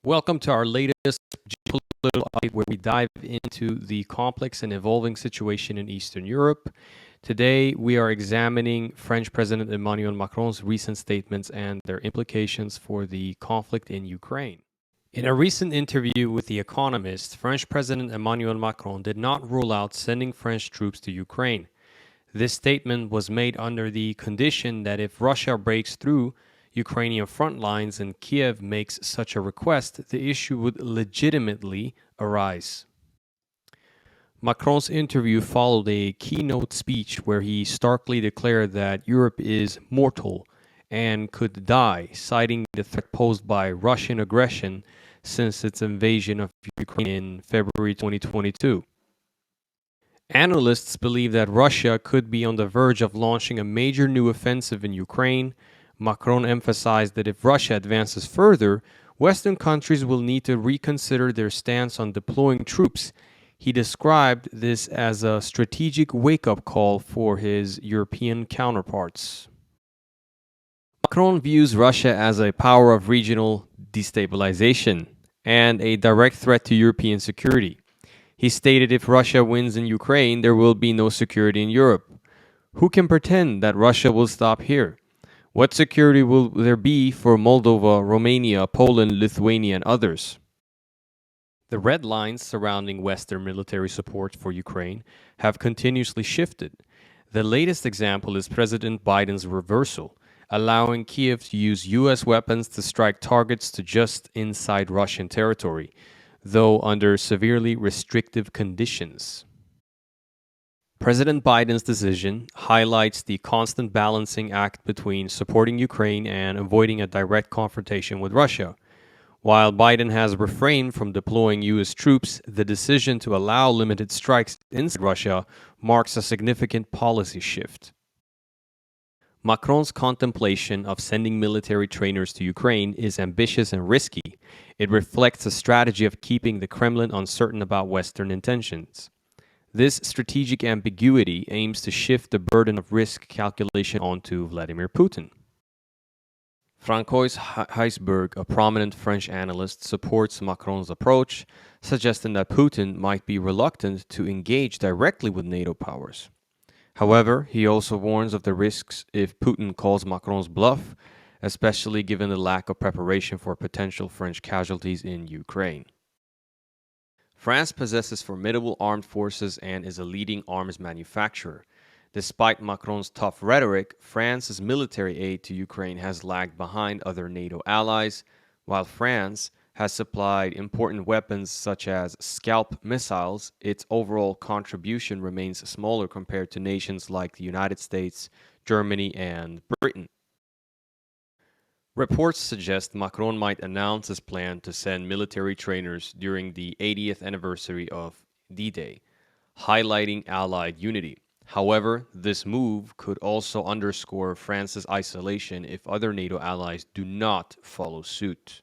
Welcome to our latest geopolitical update where we dive into the complex and evolving situation in Eastern Europe. Today, we are examining French President Emmanuel Macron's recent statements and their implications for the conflict in Ukraine. In a recent interview with The Economist, French President Emmanuel Macron did not rule out sending French troops to Ukraine. This statement was made under the condition that if Russia breaks through Ukrainian front lines and Kiev makes such a request, the issue would legitimately arise. Macron's interview followed a keynote speech where he starkly declared that Europe is mortal and could die, citing the threat posed by Russian aggression since its invasion of Ukraine in February 2022. Analysts believe that Russia could be on the verge of launching a major new offensive in Ukraine. Macron emphasized that if Russia advances further, Western countries will need to reconsider their stance on deploying troops. He described this as a strategic wake-up call for his European counterparts. Macron views Russia as a power of regional destabilization and a direct threat to European security. He stated if Russia wins in Ukraine, there will be no security in Europe. Who can pretend that Russia will stop here? What security will there be for Moldova, Romania, Poland, Lithuania, and others? The red lines surrounding Western military support for Ukraine have continuously shifted. The latest example is President Biden's reversal, allowing Kiev to use U.S. weapons to strike targets to just inside Russian territory, though under severely restrictive conditions. President Biden's decision highlights the constant balancing act between supporting Ukraine and avoiding a direct confrontation with Russia. While Biden has refrained from deploying U.S. troops, the decision to allow limited strikes inside Russia marks a significant policy shift. Macron's contemplation of sending military trainers to Ukraine is ambitious and risky. It reflects a strategy of keeping the Kremlin uncertain about Western intentions. This strategic ambiguity aims to shift the burden of risk calculation onto Vladimir Putin. Francois Heisberg, a prominent French analyst, supports Macron's approach, suggesting that Putin might be reluctant to engage directly with NATO powers. However, he also warns of the risks if Putin calls Macron's bluff, especially given the lack of preparation for potential French casualties in Ukraine. France possesses formidable armed forces and is a leading arms manufacturer. Despite Macron's tough rhetoric, France's military aid to Ukraine has lagged behind other NATO allies, while France has supplied important weapons such as Scalp missiles. Its overall contribution remains smaller compared to nations like the United States, Germany, and Britain. Reports suggest Macron might announce his plan to send military trainers during the 80th anniversary of D-Day, highlighting Allied unity. However, this move could also underscore France's isolation if other NATO allies do not follow suit.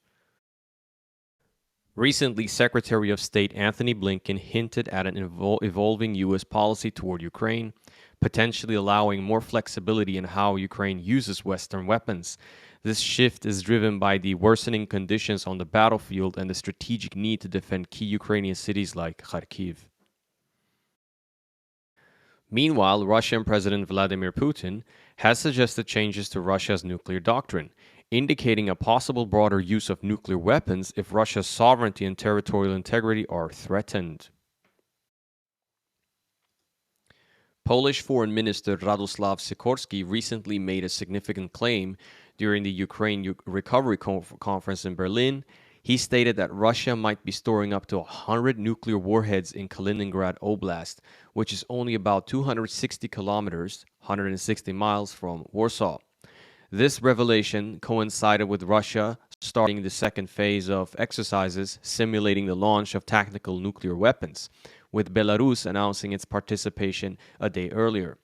Recently, Secretary of State Anthony Blinken hinted at an evolving U.S. policy toward Ukraine, potentially allowing more flexibility in how Ukraine uses Western weapons. This shift is driven by the worsening conditions on the battlefield and the strategic need to defend key Ukrainian cities like Kharkiv. Meanwhile, Russian President Vladimir Putin has suggested changes to Russia's nuclear doctrine, indicating a possible broader use of nuclear weapons if Russia's sovereignty and territorial integrity are threatened. Polish Foreign Minister Radosław Sikorski recently made a significant claim during the Ukraine Recovery Conference in Berlin. He stated that Russia might be storing up to 100 nuclear warheads in Kaliningrad Oblast, which is only about 260 kilometers, 160 miles from Warsaw. This revelation coincided with Russia starting the second phase of exercises simulating the launch of tactical nuclear weapons, with Belarus announcing its participation a day earlier.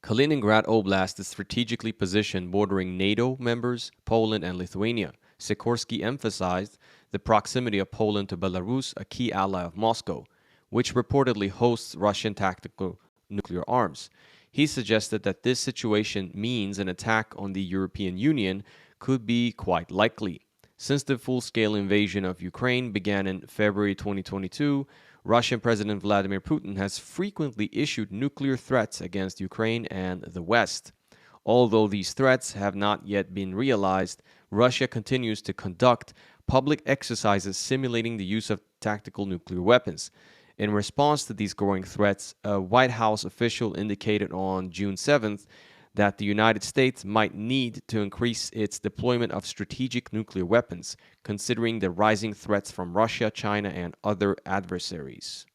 Kaliningrad Oblast is strategically positioned bordering NATO members, Poland, and Lithuania. Sikorski emphasized the proximity of Poland to Belarus, a key ally of Moscow, which reportedly hosts Russian tactical nuclear arms. He suggested that this situation means an attack on the European Union could be quite likely. Since the full-scale invasion of Ukraine began in February 2022, Russian President Vladimir Putin has frequently issued nuclear threats against Ukraine and the West. Although these threats have not yet been realized, Russia continues to conduct public exercises simulating the use of tactical nuclear weapons. In response to these growing threats, a White House official indicated on June 7th that the United States might need to increase its deployment of strategic nuclear weapons, considering the rising threats from Russia, China, and other adversaries.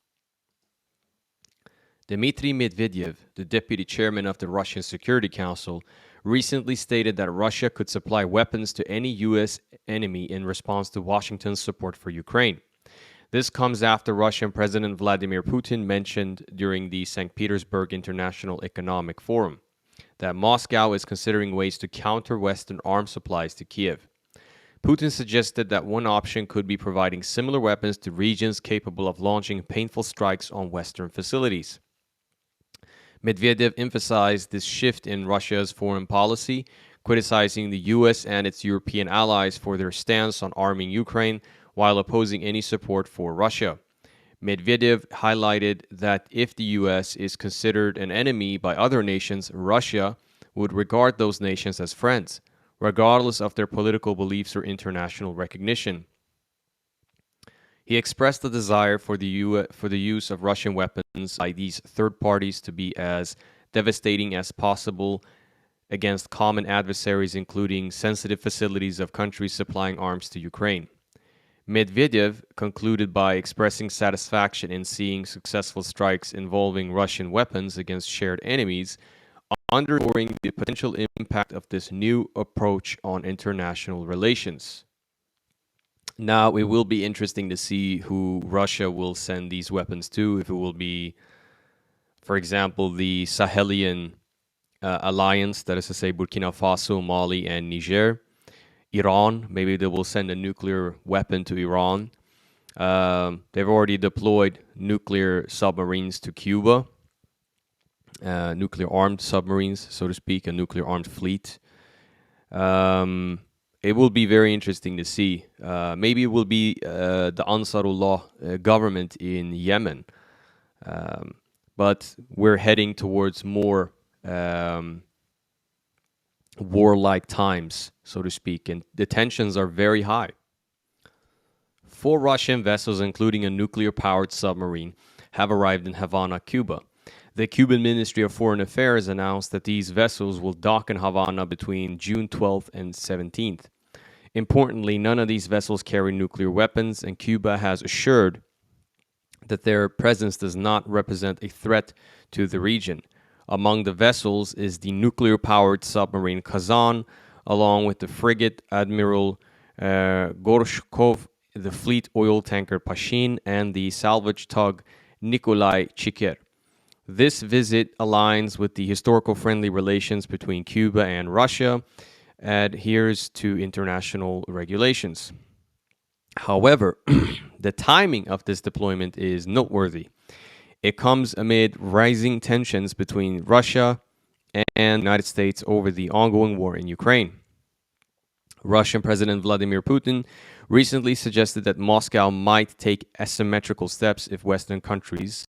Dmitry Medvedev, the deputy chairman of the Russian Security Council, recently stated that Russia could supply weapons to any U.S. enemy in response to Washington's support for Ukraine. This comes after Russian President Vladimir Putin mentioned during the St. Petersburg International Economic Forum that Moscow is considering ways to counter Western arms supplies to Kiev. Putin suggested that one option could be providing similar weapons to regions capable of launching painful strikes on Western facilities. Medvedev emphasized this shift in Russia's foreign policy, criticizing the U.S. and its European allies for their stance on arming Ukraine while opposing any support for Russia. Medvedev highlighted that if the U.S. is considered an enemy by other nations, Russia would regard those nations as friends, regardless of their political beliefs or international recognition. He expressed the desire for the use of Russian weapons by these third parties to be as devastating as possible against common adversaries, including sensitive facilities of countries supplying arms to Ukraine. Medvedev concluded by expressing satisfaction in seeing successful strikes involving Russian weapons against shared enemies, underscoring the potential impact of this new approach on international relations. Now, it will be interesting to see who Russia will send these weapons to, if it will be, for example, the Sahelian alliance, that is to say Burkina Faso, Mali, and Niger. Iran, maybe they will send a nuclear weapon to Iran. They've already deployed nuclear submarines to Cuba, nuclear-armed submarines, so to speak, a nuclear-armed fleet. It will be very interesting to see. Maybe it will be the Ansarullah government in Yemen. But we're heading towards more warlike times, so to speak, and the tensions are very high. 4 Russian vessels, including a nuclear-powered submarine, have arrived in Havana, Cuba. The Cuban Ministry of Foreign Affairs announced that these vessels will dock in Havana between June 12th and 17th. Importantly, none of these vessels carry nuclear weapons, and Cuba has assured that their presence does not represent a threat to the region. Among the vessels is the nuclear-powered submarine Kazan, along with the frigate Admiral Gorshkov, the fleet oil tanker Pashin, and the salvage tug Nikolai Chiker. This visit aligns with the historical friendly relations between Cuba and Russia, adheres to international regulations. However, the timing of this deployment is noteworthy. It comes amid rising tensions between Russia and the United States over the ongoing war in Ukraine. Russian President Vladimir Putin recently suggested that Moscow might take asymmetrical steps if Western countries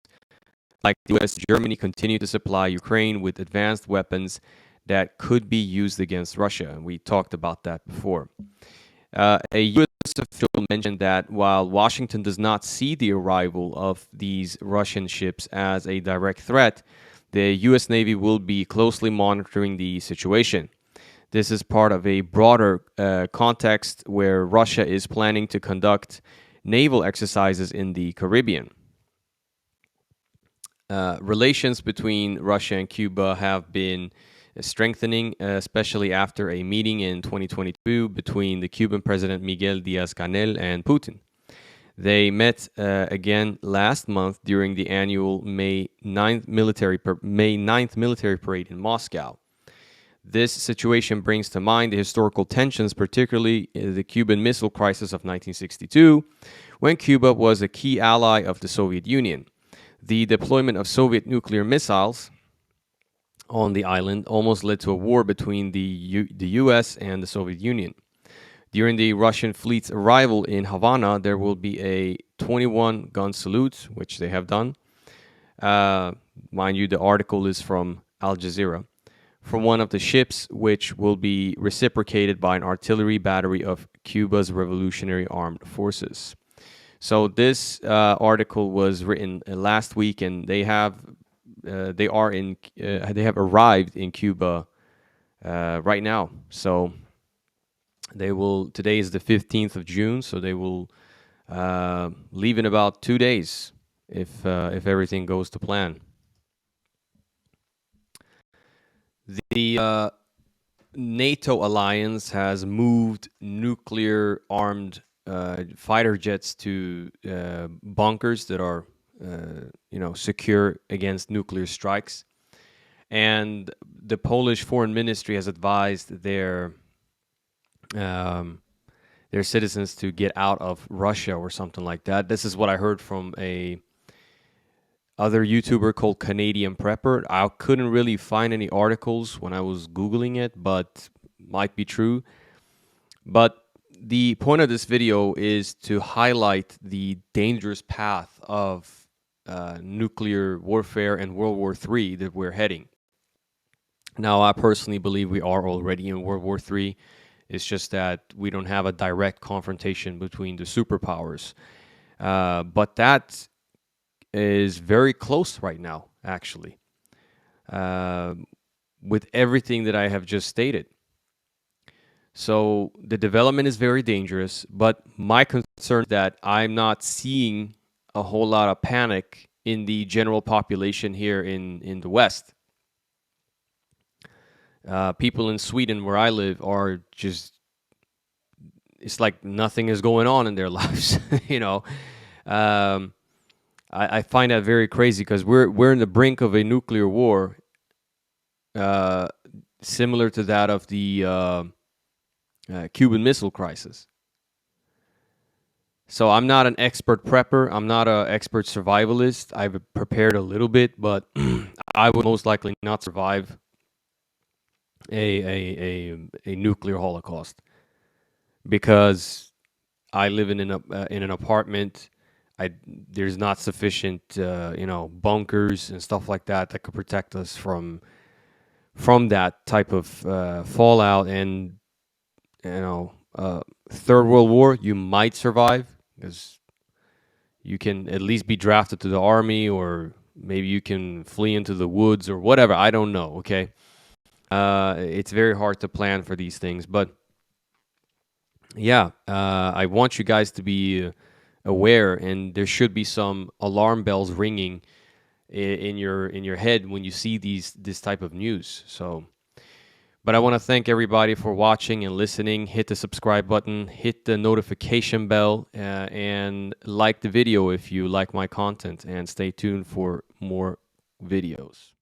like the US and Germany continue to supply Ukraine with advanced weapons that could be used against Russia. And we talked about that before. A U.S. official mentioned that while Washington does not see the arrival of these Russian ships as a direct threat, the U.S. Navy will be closely monitoring the situation. This is part of a broader context where Russia is planning to conduct naval exercises in the Caribbean. Relations between Russia and Cuba have been strengthening, especially after a meeting in 2022 between the Cuban President Miguel Diaz-Canel and Putin. They met again last month during the annual May 9th military parade in Moscow. This situation brings to mind the historical tensions, particularly the Cuban Missile Crisis of 1962, when Cuba was a key ally of the Soviet Union. The deployment of Soviet nuclear missiles on the island almost led to a war between the U.S. and the Soviet Union. During the Russian fleet's arrival in Havana, there will be a 21 gun salute, which they have done. Uh, Mind you, the article is from Al Jazeera. From one of the ships, which will be reciprocated by an artillery battery of Cuba's Revolutionary Armed Forces. So this article was written last week, and they have arrived in Cuba right now. So they will. Today is the 15th of June, so they will leave in about 2 days if everything goes to plan. The NATO alliance has moved nuclear armed fighter jets to bunkers that are secure against nuclear strikes, and the Polish foreign ministry has advised their citizens to get out of Russia or something like that. This is what I heard from a other YouTuber called Canadian Prepper. I couldn't really find any articles when I was Googling it, but might be true. But the point of this video is to highlight the dangerous path of nuclear warfare and World War III that we're heading. Now, I personally believe we are already in World War III. It's just that we don't have a direct confrontation between the superpowers. But that is very close right now, actually, with everything that I have just stated. So the development is very dangerous, but my concern is that I'm not seeing a whole lot of panic in the general population here in the West. People in Sweden, where I live, are just, it's like nothing is going on in their lives, you know. I find that very crazy because we're in the brink of a nuclear war, similar to that of the Cuban Missile Crisis. So I'm not an expert prepper. I'm not an expert survivalist. I've prepared a little bit, but I would most likely not survive a nuclear holocaust because I live in an apartment. There's not sufficient bunkers and stuff like that that could protect us from that type of fallout. And Third World War, you might survive because you can at least be drafted to the army, or maybe you can flee into the woods or whatever. I don't know. Okay, it's very hard to plan for these things, but yeah, I want you guys to be aware, and there should be some alarm bells ringing in your head when you see this type of news. So, but I want to thank everybody for watching and listening. Hit the subscribe button, hit the notification bell, and like the video if you like my content, and stay tuned for more videos.